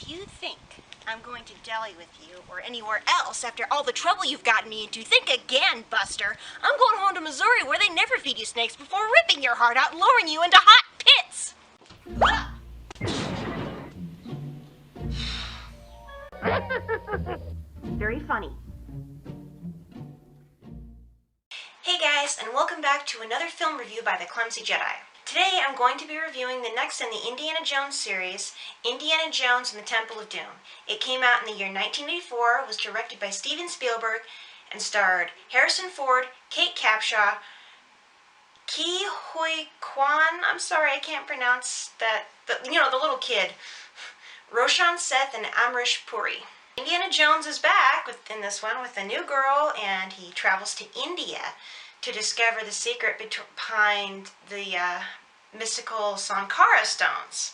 you think I'm going to Delhi with you or anywhere else after all the trouble you've gotten me into, think again, Buster. I'm going home to Missouri where they never feed you snakes before ripping your heart out and lowering you into hot pits. Very funny. Hey guys, and welcome back to another film review by The Clumsy Jedi. Today I'm going to be reviewing the next in the Indiana Jones series, Indiana Jones and the Temple of Doom. It came out in the year 1984, was directed by Steven Spielberg, and starred Harrison Ford, Kate Capshaw, Ke Huy Quan, I'm sorry I can't pronounce that, the little kid, Roshan Seth, and Amrish Puri. Indiana Jones is back in this one with a new girl, and he travels to India to discover the secret behind the mystical Sankara stones,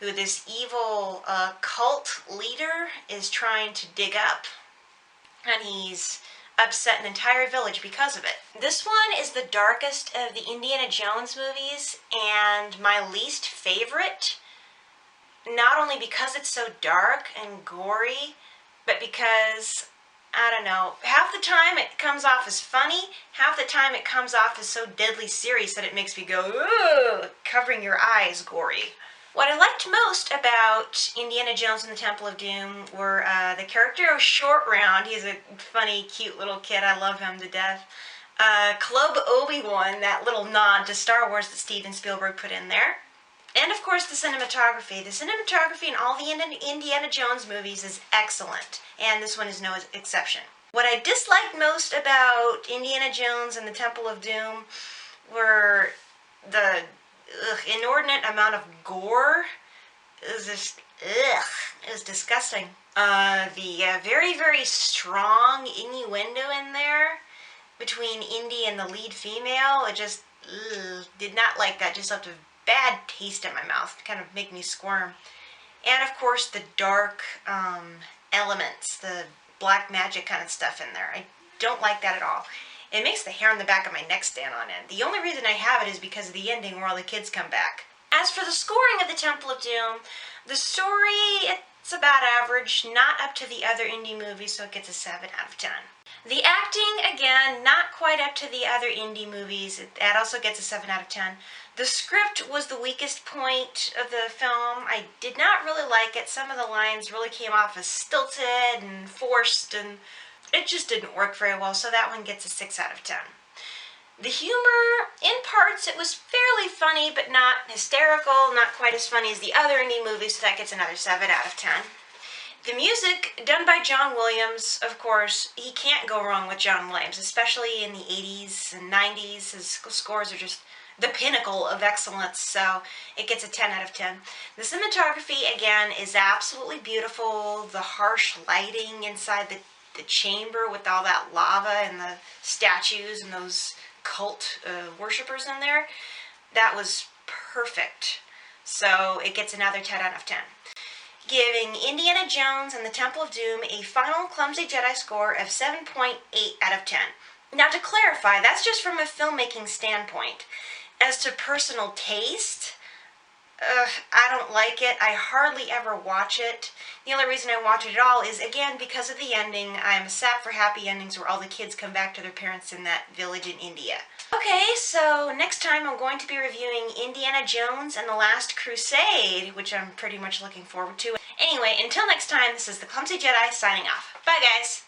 who this evil cult leader is trying to dig up, and he's upset an entire village because of it. This one is the darkest of the Indiana Jones movies and my least favorite, not only because it's so dark and gory, but because, I don't know, half the time it comes off as funny, half the time it comes off as so deadly serious that it makes me go, ooh, covering your eyes gory. What I liked most about Indiana Jones and the Temple of Doom were the character of Short Round. He's a funny, cute little kid. I love him to death. Club Obi-Wan, that little nod to Star Wars that Steven Spielberg put in there. And of course the cinematography. The cinematography in all the Indiana Jones movies is excellent, and this one is no exception. What I disliked most about Indiana Jones and the Temple of Doom were the inordinate amount of gore. It was just, it was disgusting. The very, very strong innuendo in there between Indy and the lead female, it just did not like that. Just left a bad taste in my mouth, kind of make me squirm. And of course the dark elements, the black magic kind of stuff in there. I don't like that at all. It makes the hair on the back of my neck stand on end. The only reason I have it is because of the ending where all the kids come back. As for the scoring of the Temple of Doom, the story, it's about average, not up to the other Indy movies, so it gets a 7 out of 10. The acting, again, not quite up to the other Indy movies. That also gets a 7 out of 10. The script was the weakest point of the film. I did not really like it. Some of the lines really came off as stilted and forced, and it just didn't work very well, so that one gets a 6 out of 10. The humor, in parts, it was fairly funny, but not hysterical, not quite as funny as the other Indy movies, so that gets another 7 out of 10. The music, done by John Williams, of course, he can't go wrong with John Williams, especially in the 80s and 90s. His scores are just the pinnacle of excellence, so it gets a 10 out of 10. The cinematography, again, is absolutely beautiful. The harsh lighting inside the chamber with all that lava and the statues and those cult worshippers in there, that was perfect. So it gets another 10 out of 10. Giving Indiana Jones and the Temple of Doom a final Clumsy Jedi score of 7.8 out of 10. Now to clarify, that's just from a filmmaking standpoint. As to personal taste, I don't like it. I hardly ever watch it. The only reason I watch it at all is, again, because of the ending. I'm a sap for happy endings where all the kids come back to their parents in that village in India. Okay, so next time I'm going to be reviewing Indiana Jones and the Last Crusade, which I'm pretty much looking forward to. Anyway, until next time, this is The Clumsy Jedi signing off. Bye, guys!